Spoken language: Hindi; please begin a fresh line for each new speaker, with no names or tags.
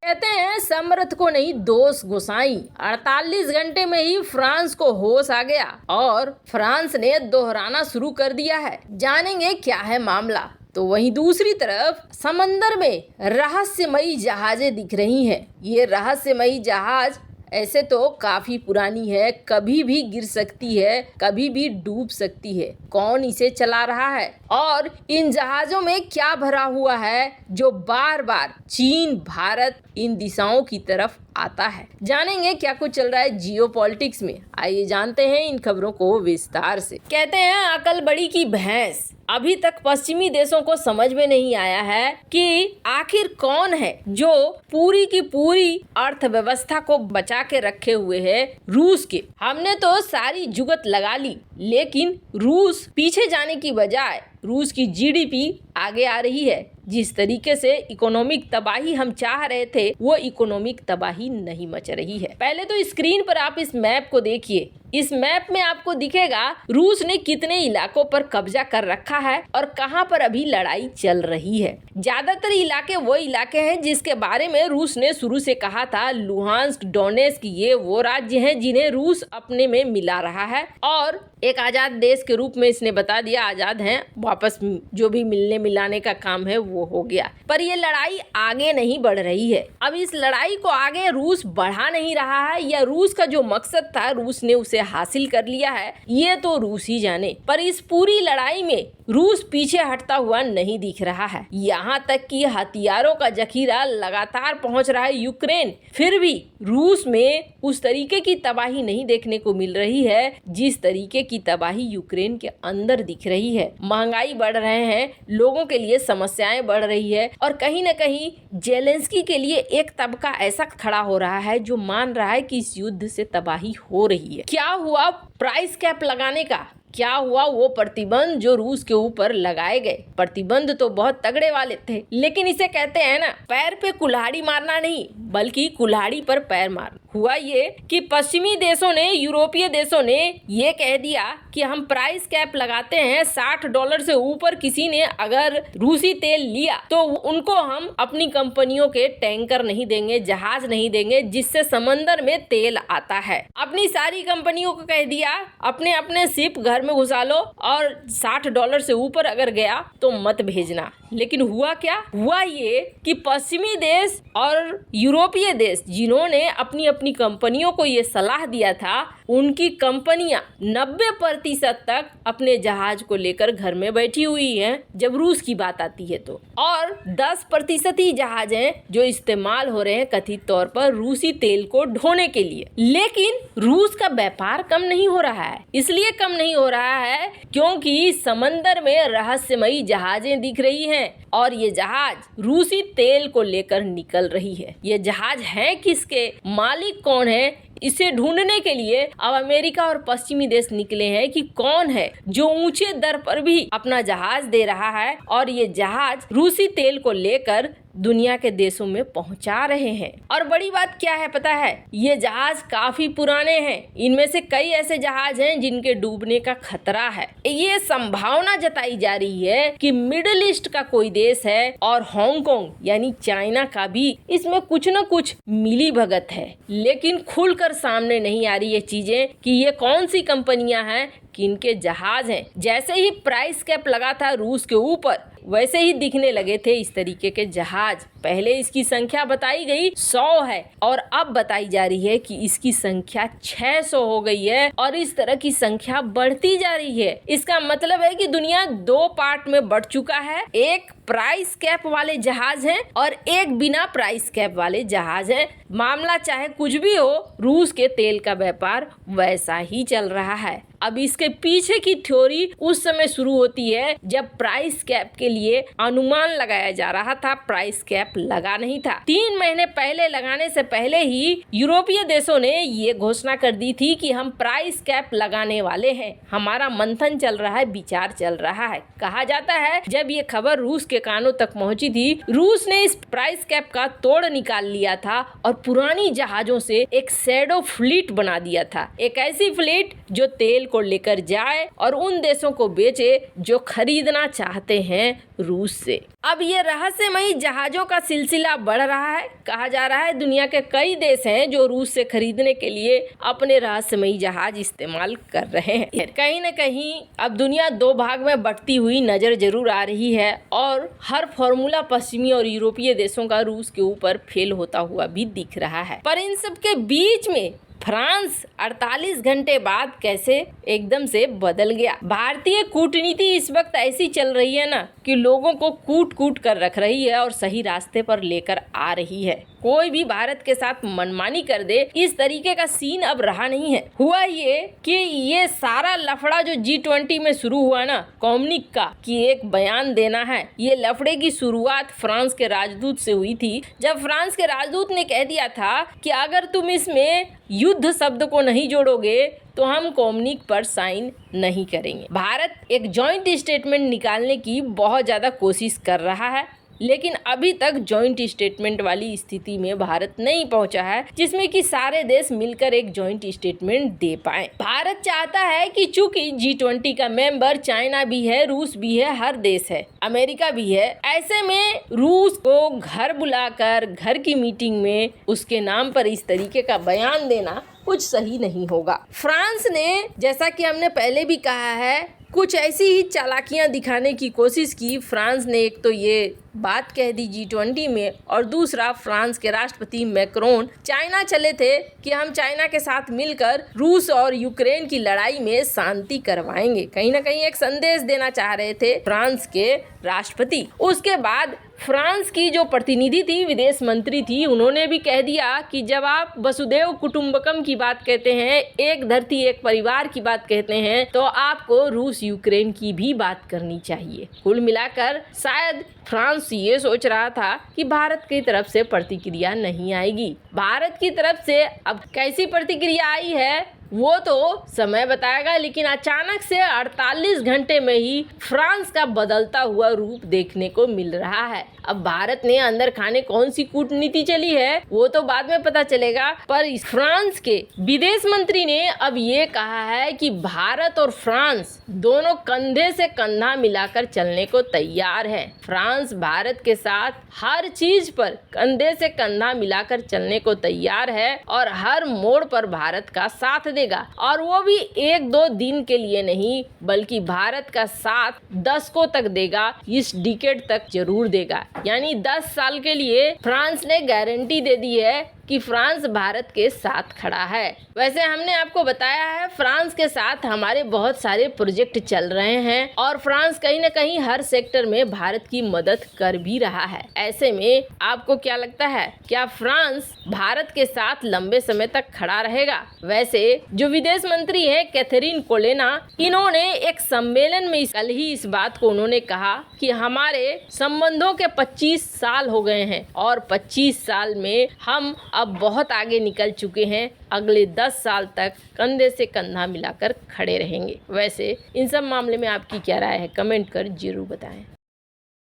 कहते हैं समर्थ को नहीं दोष गोसाई। 48 घंटे में ही फ्रांस को होश आ गया और फ्रांस ने दोहराना शुरू कर दिया है। जानेंगे क्या है मामला। तो वहीं दूसरी तरफ समंदर में रहस्यमयी जहाजें दिख रही हैं। ये रहस्यमयी जहाज ऐसे तो काफी पुरानी है, कभी भी गिर सकती है, कभी भी डूब सकती है। कौन इसे चला रहा है और इन जहाजों में क्या भरा हुआ है जो बार बार चीन, भारत इन दिशाओं की तरफ आता है। जानेंगे क्या कुछ चल रहा है जियोपॉलिटिक्स में। आइए जानते हैं इन खबरों को विस्तार से। कहते हैं अकल बड़ी की भैंस। अभी तक पश्चिमी देशों को समझ में नहीं आया है कि आखिर कौन है जो पूरी की पूरी अर्थव्यवस्था को बचा के रखे हुए है। रूस के हमने तो सारी जुगत लगा ली, लेकिन रूस पीछे जाने की बजाय रूस की जीडीपी आगे आ रही है। जिस तरीके से इकोनॉमिक तबाही हम चाह रहे थे, वो इकोनॉमिक तबाही नहीं मच रही है। पहले तो स्क्रीन पर आप इस मैप को देखिए। इस मैप में आपको दिखेगा रूस ने कितने इलाकों पर कब्जा कर रखा है और कहां पर अभी लड़ाई चल रही है। ज्यादातर इलाके वो इलाके हैं जिसके बारे में रूस ने शुरू से कहा था लुहांस्क, डोनेस्क, ये वो राज्य हैं जिन्हें रूस अपने में मिला रहा है और एक आजाद देश के रूप में इसने बता दिया आजाद हैं, वापस जो भी मिलने मिलाने का काम है वो हो गया। पर ये लड़ाई आगे नहीं बढ़ रही है। अब इस लड़ाई को आगे रूस बढ़ा नहीं रहा है या रूस का जो मकसद था रूस ने उसे हासिल कर लिया है, ये तो रूस ही जाने। पर इस पूरी लड़ाई में रूस पीछे हटता हुआ नहीं दिख रहा है। यहाँ तक कि हथियारों का जखीरा लगातार पहुंच रहा है यूक्रेन, फिर भी रूस में उस तरीके की तबाही नहीं देखने को मिल रही है जिस तरीके की तबाही यूक्रेन के अंदर दिख रही है। महंगाई बढ़ रहे हैं, लोगों के लिए समस्याएं बढ़ रही है और कहीं न कहीं जेलेंस्की के लिए एक तबका ऐसा खड़ा हो रहा है जो मान रहा है कि इस युद्ध से तबाही हो रही है। क्या हुआ प्राइस कैप लगाने का? क्या हुआ वो प्रतिबंध जो रूस के ऊपर लगाए गए? प्रतिबंध तो बहुत तगड़े वाले थे, लेकिन इसे कहते हैं ना पैर पे कुल्हाड़ी मारना नहीं बल्कि कुल्हाड़ी पर पैर मारना। हुआ ये कि पश्चिमी देशों ने, यूरोपीय देशों ने ये कह दिया कि हम प्राइस कैप लगाते हैं, $60 से ऊपर किसी ने अगर रूसी तेल लिया तो उनको हम अपनी कंपनियों के टैंकर नहीं देंगे, जहाज नहीं देंगे जिससे समंदर में तेल आता है। अपनी सारी कंपनियों को कह दिया अपने अपने शिप घर में घुसा लो और $60 से ऊपर अगर गया तो मत भेजना। लेकिन हुआ क्या? हुआ ये कि पश्चिमी देश और यूरोपीय देश जिन्होंने अपनी अपनी कंपनियों को ये सलाह दिया था, उनकी कंपनियां 90% तक अपने जहाज को लेकर घर में बैठी हुई हैं जब रूस की बात आती है तो, और 10% ही जहाज हैं जो इस्तेमाल हो रहे हैं कथित तौर पर रूसी तेल को ढोने के लिए। लेकिन रूस का व्यापार कम नहीं हो रहा है। इसलिए कम नहीं हो रहा है क्योंकि समंदर में रहस्यमयी जहाजें दिख रही हैं और ये जहाज रूसी तेल को लेकर निकल रही है। ये जहाज है किसके, मालिक कौन है, इसे ढूंढने के लिए अब अमेरिका और पश्चिमी देश निकले हैं कि कौन है जो ऊंचे दर पर भी अपना जहाज दे रहा है और ये जहाज रूसी तेल को लेकर दुनिया के देशों में पहुंचा रहे हैं। और बड़ी बात क्या है पता है, ये जहाज काफी पुराने हैं। इनमें से कई ऐसे जहाज हैं जिनके डूबने का खतरा है। ये संभावना जताई जा रही है कि मिडिल ईस्ट का कोई देश है और हांगकांग यानी चाइना का भी इसमें कुछ न कुछ मिली भगत है। लेकिन खुलकर सामने नहीं आ रही ये चीजें कि ये कौन सी कंपनियां हैं, किनके जहाज हैं। जैसे ही प्राइस कैप लगा था रूस के ऊपर, वैसे ही दिखने लगे थे इस तरीके के जहाज। पहले इसकी संख्या बताई गई 100 है और अब बताई जा रही है कि इसकी संख्या 600 हो गई है और इस तरह की संख्या बढ़ती जा रही है। इसका मतलब है कि दुनिया 2 पार्ट में बढ़ चुका है। एक प्राइस कैप वाले जहाज हैं और एक बिना प्राइस कैप वाले जहाज हैं। मामला चाहे कुछ भी हो, रूस के तेल का व्यापार वैसा ही चल रहा है। अब इसके पीछे की थ्योरी उस समय शुरू होती है जब प्राइस कैप के लिए अनुमान लगाया जा रहा था, प्राइस कैप लगा नहीं था। 3 महीने पहले लगाने से पहले ही यूरोपीय देशों ने ये घोषणा कर दी थी कि हम प्राइस कैप लगाने वाले हैं। हमारा मंथन चल रहा है, विचार चल रहा है। कहा जाता है जब ये खबर रूस के कानों तक पहुंची थी, रूस ने इस प्राइस कैप का तोड़ निकाल लिया था और पुरानी जहाजों से एक शैडो फ्लीट बना दिया था। एक ऐसी फ्लीट जो तेल को लेकर जाए और उन देशों को बेचे जो खरीदना चाहते हैं रूस से। अब ये रहस्यमयी जहाजों का सिलसिला बढ़ रहा है। कहा जा रहा है दुनिया के कई देश हैं जो रूस से खरीदने के लिए अपने रहस्यमयी जहाज इस्तेमाल कर रहे हैं। कहीं न कहीं अब दुनिया दो भाग में बंटती हुई नजर जरूर आ रही है और हर फॉर्मूला पश्चिमी और यूरोपीय देशों का रूस के ऊपर फेल होता हुआ भी दिख रहा है। पर इन सब के बीच में फ्रांस 48 घंटे बाद कैसे एकदम से बदल गया। भारतीय कूटनीति इस वक्त ऐसी चल रही है ना कि लोगों को कूट कूट कर रख रही है और सही रास्ते पर लेकर आ रही है। कोई भी भारत के साथ मनमानी कर दे, इस तरीके का सीन अब रहा नहीं है। हुआ ये कि ये सारा लफड़ा जो G20 में शुरू हुआ ना, कम्युनिक का कि एक बयान देना है, ये लफड़े की शुरुआत फ्रांस के राजदूत से हुई थी। जब फ्रांस के राजदूत ने कह दिया था कि अगर तुम इसमें युद्ध शब्द को नहीं जोड़ोगे तो हम कम्युनिक पर साइन नहीं करेंगे। भारत एक जॉइंट स्टेटमेंट निकालने की बहुत ज्यादा कोशिश कर रहा है, लेकिन अभी तक जॉइंट स्टेटमेंट वाली स्थिति में भारत नहीं पहुंचा है जिसमें कि सारे देश मिलकर एक जॉइंट स्टेटमेंट दे पाए। भारत चाहता है कि चूंकि G20 का मेंबर चाइना भी है, रूस भी है, हर देश है, अमेरिका भी है, ऐसे में रूस को घर बुलाकर घर की मीटिंग में उसके नाम पर इस तरीके का बयान देना कुछ सही नहीं होगा। फ्रांस ने, जैसा कि हमने पहले भी कहा है, कुछ ऐसी ही चालाकियां दिखाने की कोशिश की। फ्रांस ने एक तो ये बात कह दी G20 में, और दूसरा फ्रांस के राष्ट्रपति मैक्रोन चाइना चले थे कि हम चाइना के साथ मिलकर रूस और यूक्रेन की लड़ाई में शांति करवाएंगे। कहीं ना कहीं एक संदेश देना चाह रहे थे फ्रांस के राष्ट्रपति। उसके बाद फ्रांस की जो प्रतिनिधि थी, विदेश मंत्री थी, उन्होंने भी कह दिया कि जब आप वसुदेव कुटुंबकम की बात कहते हैं, एक धरती एक परिवार की बात कहते हैं, तो आपको रूस यूक्रेन की भी बात करनी चाहिए। कुल मिलाकर शायद फ्रांस ये सोच रहा था कि भारत की तरफ से प्रतिक्रिया नहीं आएगी। भारत की तरफ से अब कैसी प्रतिक्रिया आई है वो तो समय बताएगा, लेकिन अचानक से 48 घंटे में ही फ्रांस का बदलता हुआ रूप देखने को मिल रहा है। अब भारत ने अंदर खाने कौन सी कूटनीति चली है वो तो बाद में पता चलेगा, पर फ्रांस के विदेश मंत्री ने अब ये कहा है कि भारत और फ्रांस दोनों कंधे से कंधा मिलाकर चलने को तैयार है। फ्रांस भारत के साथ हर चीज पर कंधे से कंधा मिलाकर चलने को तैयार है और हर मोड़ पर भारत का साथ देगा, और वो भी एक दो दिन के लिए नहीं बल्कि भारत का साथ दशकों तक देगा, इस डिकेड तक जरूर देगा। यानी 10 साल के लिए फ्रांस ने गारंटी दे दी है कि फ्रांस भारत के साथ खड़ा है। वैसे हमने आपको बताया है फ्रांस के साथ हमारे बहुत सारे प्रोजेक्ट चल रहे हैं और फ्रांस कहीं न कहीं हर सेक्टर में भारत की मदद कर भी रहा है। ऐसे में आपको क्या लगता है, क्या फ्रांस भारत के साथ लंबे समय तक खड़ा रहेगा? वैसे जो विदेश मंत्री है कैथरीन कोलेना, इन्होंने एक सम्मेलन में कल ही इस बात को उन्होंने कहा कि हमारे संबंधों के 25 साल हो गए हैं और 25 साल में हम अब बहुत आगे निकल चुके हैं। अगले 10 साल तक कंधे से कंधा मिलाकर खड़े रहेंगे। वैसे इन सब मामले में आपकी क्या राय है, कमेंट कर जरूर बताएं।